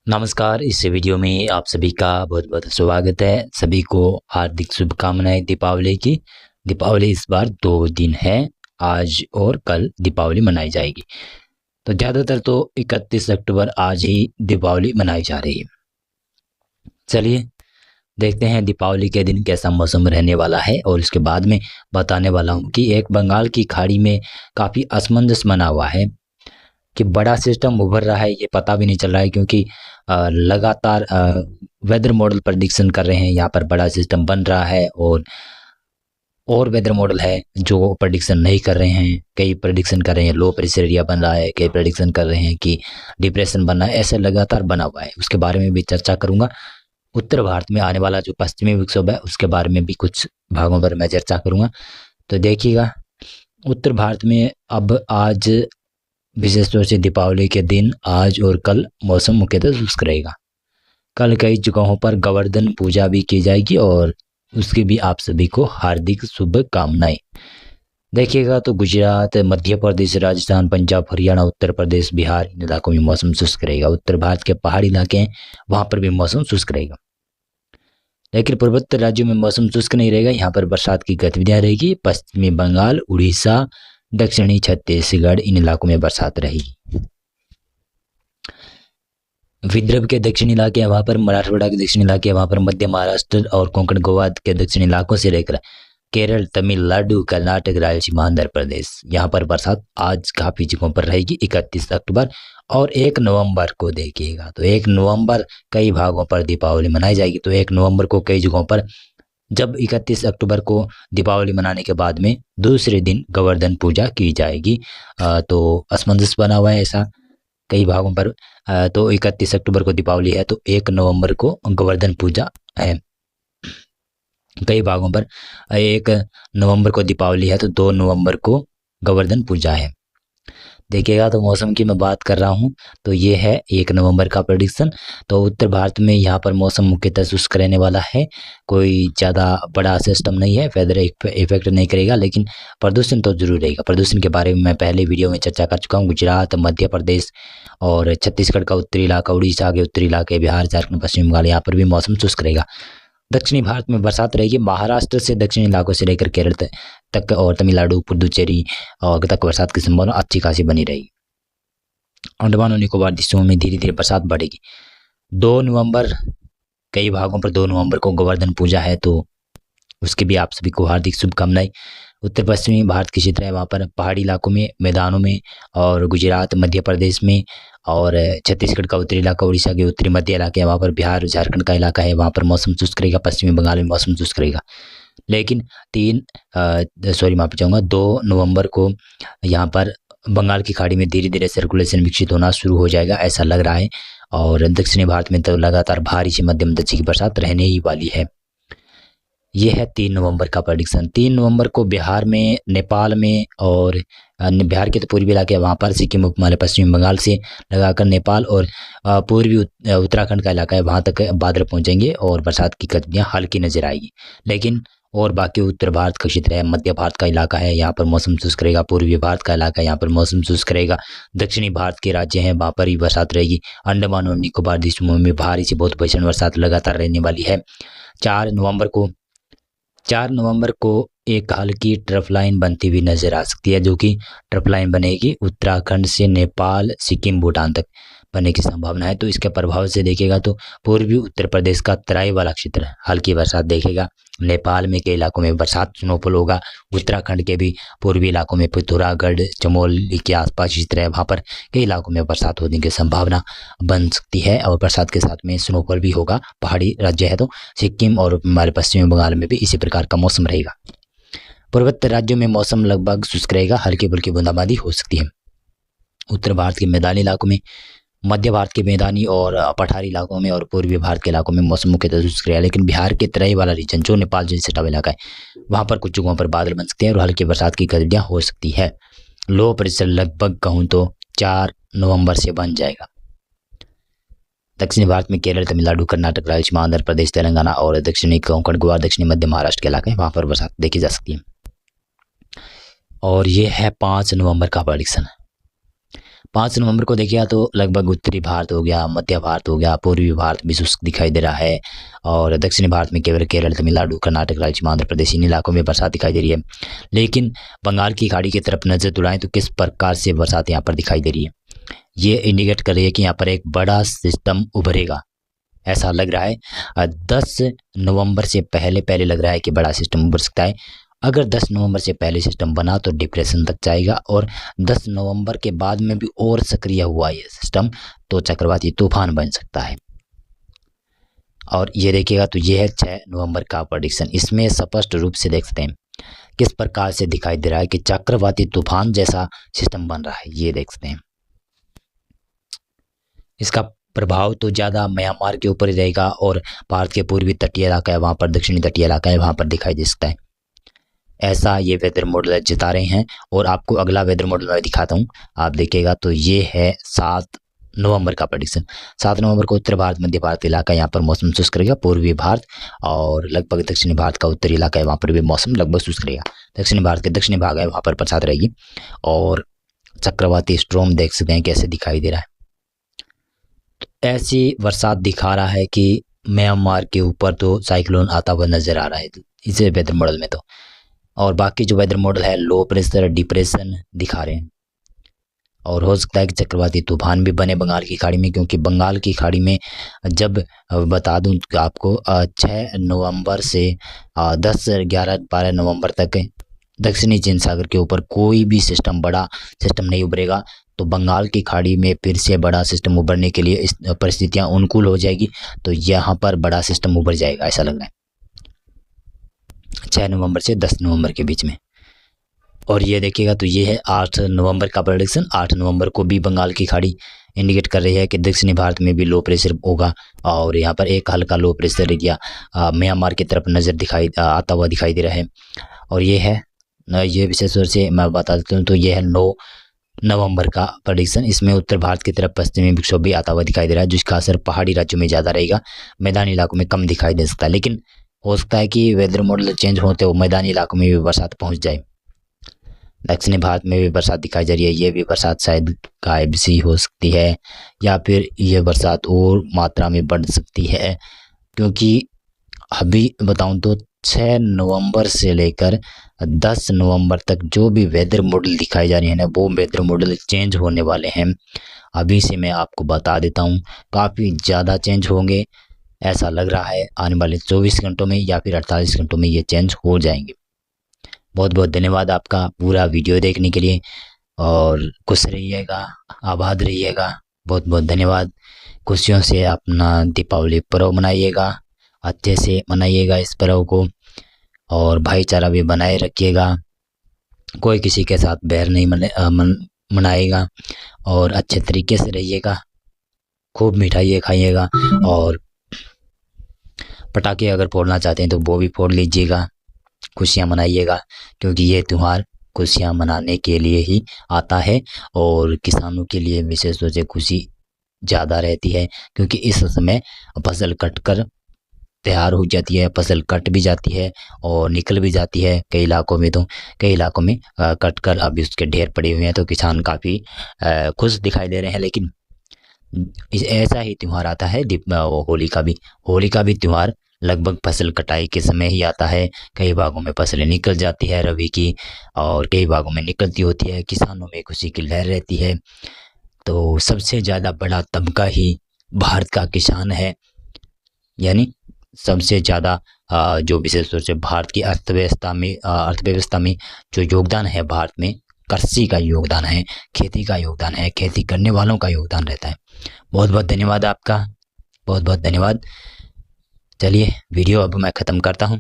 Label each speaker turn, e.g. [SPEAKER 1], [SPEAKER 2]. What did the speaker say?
[SPEAKER 1] नमस्कार। इस वीडियो में आप सभी का बहुत बहुत स्वागत है। सभी को हार्दिक शुभकामनाएं दीपावली की। दीपावली इस बार 2 दिन है, आज और कल दीपावली मनाई जाएगी। तो ज़्यादातर तो 31 अक्टूबर आज ही दीपावली मनाई जा रही है। चलिए देखते हैं दीपावली के दिन कैसा मौसम रहने वाला है, और इसके बाद में बताने वाला हूँ कि एक बंगाल की खाड़ी में काफ़ी असमंजस बना हुआ है कि बड़ा सिस्टम उभर रहा है, ये पता भी नहीं चल रहा है क्योंकि लगातार वेदर मॉडल प्रेडिक्शन कर रहे हैं। यहाँ पर बड़ा सिस्टम बन रहा है और वेदर मॉडल है जो प्रेडिक्शन नहीं कर रहे हैं। कई प्रेडिक्शन कर रहे हैं लो प्रेशर एरिया बन रहा है, कई प्रेडिक्शन कर रहे हैं कि डिप्रेशन बन रहा है। ऐसे लगातार बना हुआ है, उसके बारे में भी चर्चा करूंगा। उत्तर भारत में आने वाला जो पश्चिमी विक्षोभ है उसके बारे में भी कुछ भागों पर मैं चर्चा करूंगा। तो देखिएगा, उत्तर भारत में अब आज विशेष तौर से दीपावली के दिन आज और कल मौसम मुख्यतः शुष्क रहेगा। कल कई जगहों पर गोवर्धन पूजा भी की जाएगी और उसकी भी आप सभी को हार्दिक शुभकामनाएं। देखिएगा तो गुजरात, मध्य प्रदेश, राजस्थान, पंजाब, हरियाणा, उत्तर प्रदेश, बिहार, इन इलाकों में मौसम शुष्क रहेगा। उत्तर भारत के पहाड़ी इलाके हैं वहां पर भी मौसम शुष्क रहेगा। लेकिन पूर्वोत्तर राज्यों में मौसम शुष्क नहीं रहेगा, यहाँ पर बरसात की गतिविधियां रहेगी। पश्चिमी बंगाल, उड़ीसा, दक्षिणी छत्तीसगढ़, इन इलाकों में बरसात रहेगी। विदर्भ के दक्षिणी इलाके हैं वहाँ पर, मराठवाड़ा के दक्षिणी इलाके हैं वहाँ पर, मध्य महाराष्ट्र और कोंकण गोवा के दक्षिणी इलाकों से लेकर केरल, तमिलनाडु, कर्नाटक, रायलसीमा, आंध्र प्रदेश, यहाँ पर बरसात आज काफ़ी जगहों पर रहेगी 31 अक्टूबर और 1 नवंबर को। देखिएगा तो 1 नवंबर कई भागों पर दीपावली मनाई जाएगी। तो 1 नवंबर को कई जगहों पर, जब 31 अक्टूबर को दीपावली मनाने के बाद में दूसरे दिन गोवर्धन पूजा की जाएगी। तो असमंजस बना हुआ है ऐसा कई भागों पर। तो 31 अक्टूबर को दीपावली है तो 1 नवंबर को गोवर्धन पूजा है कई भागों पर। 1 नवंबर को दीपावली है तो 2 नवंबर को गोवर्धन पूजा है। देखिएगा तो मौसम की मैं बात कर रहा हूँ तो ये है 1 नवंबर का प्रेडिक्शन। तो उत्तर भारत में यहाँ पर मौसम मुख्यतः शुष्क रहने वाला है। कोई ज़्यादा बड़ा सिस्टम नहीं है, वेदर इफेक्ट नहीं करेगा, लेकिन प्रदूषण तो जरूर रहेगा। प्रदूषण के बारे में मैं पहले वीडियो में चर्चा कर चुका हूँ। गुजरात, मध्य प्रदेश और छत्तीसगढ़ का उत्तरी इलाका, उड़ीसा के उत्तरी इलाके, बिहार, झारखंड, पश्चिम बंगाल, यहाँ पर भी मौसम शुष्क रहेगा। दक्षिणी भारत में बरसात रहेगी। महाराष्ट्र से दक्षिणी इलाकों से लेकर केरल तक और तमिलनाडु, पुडुचेरी और तक बरसात की संभावना अच्छी खासी बनी रहेगी। अंडमान और निकोबार द्वीपों में धीरे धीरे बरसात बढ़ेगी। 2 नवंबर कई भागों पर 2 नवंबर को गोवर्धन पूजा है तो उसके भी आप सभी को हार्दिक शुभकामनाएं। उत्तर पश्चिमी भारत के क्षेत्र है वहाँ पर पहाड़ी इलाकों में, मैदानों में, और गुजरात, मध्य प्रदेश में और छत्तीसगढ़ का उत्तरी इलाका, उड़ीसा के उत्तरी मध्य इलाके हैं वहाँ पर, बिहार, झारखंड का इलाका है वहाँ पर मौसम शुष्क रहेगा। पश्चिमी बंगाल में मौसम शुष्क रहेगा। लेकिन 2 नवंबर को यहाँ पर बंगाल की खाड़ी में धीरे धीरे सर्कुलेशन विकसित होना शुरू हो जाएगा, ऐसा लग रहा है। और दक्षिणी भारत में तो लगातार भारी से मध्यम दर्जे की बरसात रहने ही वाली है। यह है 3 नवंबर का प्रेडिक्शन। 3 नवंबर को बिहार में, नेपाल में और बिहार के तो पूर्वी इलाके वहाँ पर, सिक्किम, उपमहाद्वीप, पश्चिम बंगाल से लगाकर नेपाल और पूर्वी उत्तराखंड का इलाका है वहाँ तक बादल पहुँचेंगे और बरसात की गतिविधियाँ हल्की नजर आएगी। लेकिन और बाकी उत्तर भारत का क्षेत्र है, मध्य भारत का इलाका है, यहाँ पर मौसम शुष्क रहेगा। पूर्वी भारत का इलाका है, यहाँ पर मौसम शुष्क रहेगा। दक्षिणी भारत के राज्य हैं वहाँ पर भी बरसात रहेगी। अंडमान और निकोबार द्वीपों में भारी से बहुत भीषण बरसात लगातार रहने वाली है। 4 नवंबर को एक हल्की ट्रफ लाइन बनती हुई नजर आ सकती है, जो कि ट्रफ लाइन बनेगी उत्तराखंड से नेपाल, सिक्किम, भूटान तक बनने की संभावना है। तो इसके प्रभाव से देखिएगा तो पूर्वी उत्तर प्रदेश का तराई वाला क्षेत्र हल्की बरसात देखेगा। नेपाल में कई इलाकों में बरसात, स्नोफॉल होगा। उत्तराखंड के भी पूर्वी इलाकों में पिथौरागढ़, चमोली के आसपास क्षेत्र है वहाँ पर कई इलाकों में बरसात होने की संभावना बन सकती है और बरसात के साथ में स्नोफॉल भी होगा। पहाड़ी राज्य है तो सिक्किम और हमारे पश्चिमी बंगाल में भी इसी प्रकार का मौसम रहेगा। पूर्वोत्तर राज्यों में मौसम लगभग शुष्क रहेगा, हल्की फुल्की बूंदाबांदी हो सकती है। उत्तर भारत के मैदानी इलाकों में, मध्य भारत के मैदानी और पठारी इलाकों में और पूर्वी भारत के इलाकों में मौसम मुख्यतः शुष्क रहेगा। लेकिन बिहार के तराई वाला रीजन जो नेपाल से सटा हुआ इलाका है वहाँ पर कुछ जगहों पर बादल बन सकते हैं और हल्की बरसात की गतिविधियाँ हो सकती है। लो प्रेशर लगभग कहूँ तो 4 नवंबर से बन जाएगा। दक्षिणी भारत में केरल, तमिलनाडु, कर्नाटक, रायलसीमा, आंध्र प्रदेश, तेलंगाना और दक्षिणी कोंकण, गोवा, दक्षिणी मध्य महाराष्ट्र के इलाके वहाँ पर बरसात देखी जा सकती है। और ये है 5 नवंबर का प्रेडिक्शन। 5 नवंबर को देखिए तो लगभग उत्तरी भारत हो गया, मध्य भारत हो गया, पूर्वी भारत भी शुष्क दिखाई दे रहा है और दक्षिणी भारत में केवल केरल, तमिलनाडु, कर्नाटक, राजस्थान, आंध्र प्रदेश इन इलाकों में बरसात दिखाई दे रही है। लेकिन बंगाल की खाड़ी की तरफ नजर दौड़ाएं तो किस प्रकार से बरसात यहाँ पर दिखाई दे रही है। ये इंडिकेट कर रही है कि यहाँ पर एक बड़ा सिस्टम उभरेगा, ऐसा लग रहा है। 10 नवंबर से पहले पहले लग रहा है कि बड़ा सिस्टम उभर सकता है। अगर 10 नवंबर से पहले सिस्टम बना तो डिप्रेशन तक जाएगा और 10 नवंबर के बाद में भी और सक्रिय हुआ ये सिस्टम तो चक्रवाती तूफान बन सकता है। और ये देखिएगा तो ये है 6 नवंबर का प्रेडिक्शन। इसमें स्पष्ट रूप से देख सकते हैं किस प्रकार से दिखाई दे रहा है कि चक्रवाती तूफान जैसा सिस्टम बन रहा है। ये देख सकते हैं इसका प्रभाव तो ज़्यादा म्यांमार के ऊपर ही रहेगा और भारत के पूर्वी तटीय इलाका है वहाँ पर, दक्षिणी तटीय इलाका है वहाँ पर दिखाई दे सकता है। ऐसा ये वेदर मॉडल जता रहे हैं और आपको अगला वेदर मॉडल मैं दिखाता हूँ। आप देखिएगा तो ये है 7 नवंबर का प्रेडिक्शन। 7 नवंबर को उत्तर भारत, मध्य भारत इलाका यहाँ पर मौसम शुष्क रहेगा। पूर्वी भारत और लगभग दक्षिणी भारत का उत्तरी इलाका है वहाँ पर भी मौसम लगभग शुष्क रहेगा। दक्षिणी भारत के दक्षिणी भाग है वहाँ पर बरसात रहेगी और चक्रवाती स्ट्रॉम देख सकते हैं कैसे दिखाई दे रहा है। ऐसी बरसात दिखा रहा है कि म्यांमार के ऊपर तो साइक्लोन आता हुआ नजर आ रहा है इस वेदर मॉडल में तो। और बाकी जो वेदर मॉडल है लो प्रेशर, डिप्रेशन दिखा रहे हैं और हो सकता है कि चक्रवाती तूफान भी बने बंगाल की खाड़ी में, क्योंकि बंगाल की खाड़ी में जब बता दूं कि आपको 6 नवंबर से 10, 11, 12 नवंबर तक दक्षिणी चीन सागर के ऊपर कोई भी सिस्टम, बड़ा सिस्टम नहीं उभरेगा तो बंगाल की खाड़ी में फिर से बड़ा सिस्टम उभरने के लिए इस परिस्थितियां अनुकूल हो जाएगी तो यहाँ पर बड़ा सिस्टम उभर जाएगा, ऐसा लग रहा है 6 नवंबर से 10 नवंबर के बीच में। और ये देखिएगा तो ये है 8 नवंबर का प्रेडिक्शन। 8 नवंबर को भी बंगाल की खाड़ी इंडिकेट कर रही है कि दक्षिणी भारत में भी लो प्रेशर होगा और यहाँ पर एक हल्का लो प्रेशर एरिया म्यांमार की तरफ नज़र आता हुआ दिखाई दे रहा है। और ये है, ये विशेष तौर से मैं बता देता हूँ तो ये है 9 नवंबर का प्रेडिक्शन। इसमें उत्तर भारत की तरफ पश्चिमी विक्षोभ भी आता हुआ दिखाई दे रहा है जिसका असर पहाड़ी राज्यों में ज़्यादा रहेगा, मैदानी इलाकों में कम दिखाई दे सकता है। लेकिन हो सकता है कि वेदर मॉडल चेंज होते हुए मैदानी इलाकों में भी बरसात पहुंच जाए। दक्षिणी भारत में भी बरसात दिखाई जा रही है, ये भी बरसात शायद गायब सी हो सकती है या फिर ये बरसात और मात्रा में बढ़ सकती है, क्योंकि अभी बताऊं तो 6 नवंबर से लेकर 10 नवंबर तक जो भी वेदर मॉडल दिखाई जा रही है ना वो वेदर मॉडल चेंज होने वाले हैं। अभी से मैं आपको बता देता हूँ काफ़ी ज़्यादा चेंज होंगे, ऐसा लग रहा है आने वाले 24 घंटों में या फिर 48 घंटों में ये चेंज हो जाएंगे। बहुत बहुत धन्यवाद आपका पूरा वीडियो देखने के लिए और खुश रहिएगा, आबाद रहिएगा। बहुत बहुत धन्यवाद। खुशियों से अपना दीपावली पर्व मनाइएगा, अच्छे से मनाइएगा इस पर्व को और भाईचारा भी बनाए रखिएगा। कोई किसी के साथ बैर नहीं मनाएगा और अच्छे तरीके से रहिएगा। खूब मिठाइयाँ खाइएगा और पटाखे अगर फोड़ना चाहते हैं तो वो भी फोड़ लीजिएगा, खुशियाँ मनाइएगा, क्योंकि ये त्यौहार खुशियाँ मनाने के लिए ही आता है और किसानों के लिए विशेष तौर से खुशी ज़्यादा रहती है, क्योंकि इस समय फसल कटकर तैयार हो जाती है, फसल कट भी जाती है और निकल भी जाती है कई इलाकों में, तो कई इलाकों में कट कर अभी उसके ढेर पड़े हुए हैं तो किसान काफ़ी खुश दिखाई दे रहे हैं। लेकिन ऐसा ही त्यौहार आता है होली का भी त्यौहार लगभग फसल कटाई के समय ही आता है। कई भागों में फसलें निकल जाती है रबी की और कई भागों में निकलती होती है, किसानों में खुशी की लहर रहती है। तो सबसे ज़्यादा बड़ा तबका ही भारत का किसान है, यानी सबसे ज़्यादा जो विशेष तौर से भारत की अर्थव्यवस्था में जो योगदान है भारत में कृषि का योगदान है, खेती का योगदान है, खेती करने वालों का योगदान रहता है। बहुत बहुत धन्यवाद आपका, बहुत बहुत धन्यवाद। चलिए वीडियो अब मैं ख़त्म करता हूँ।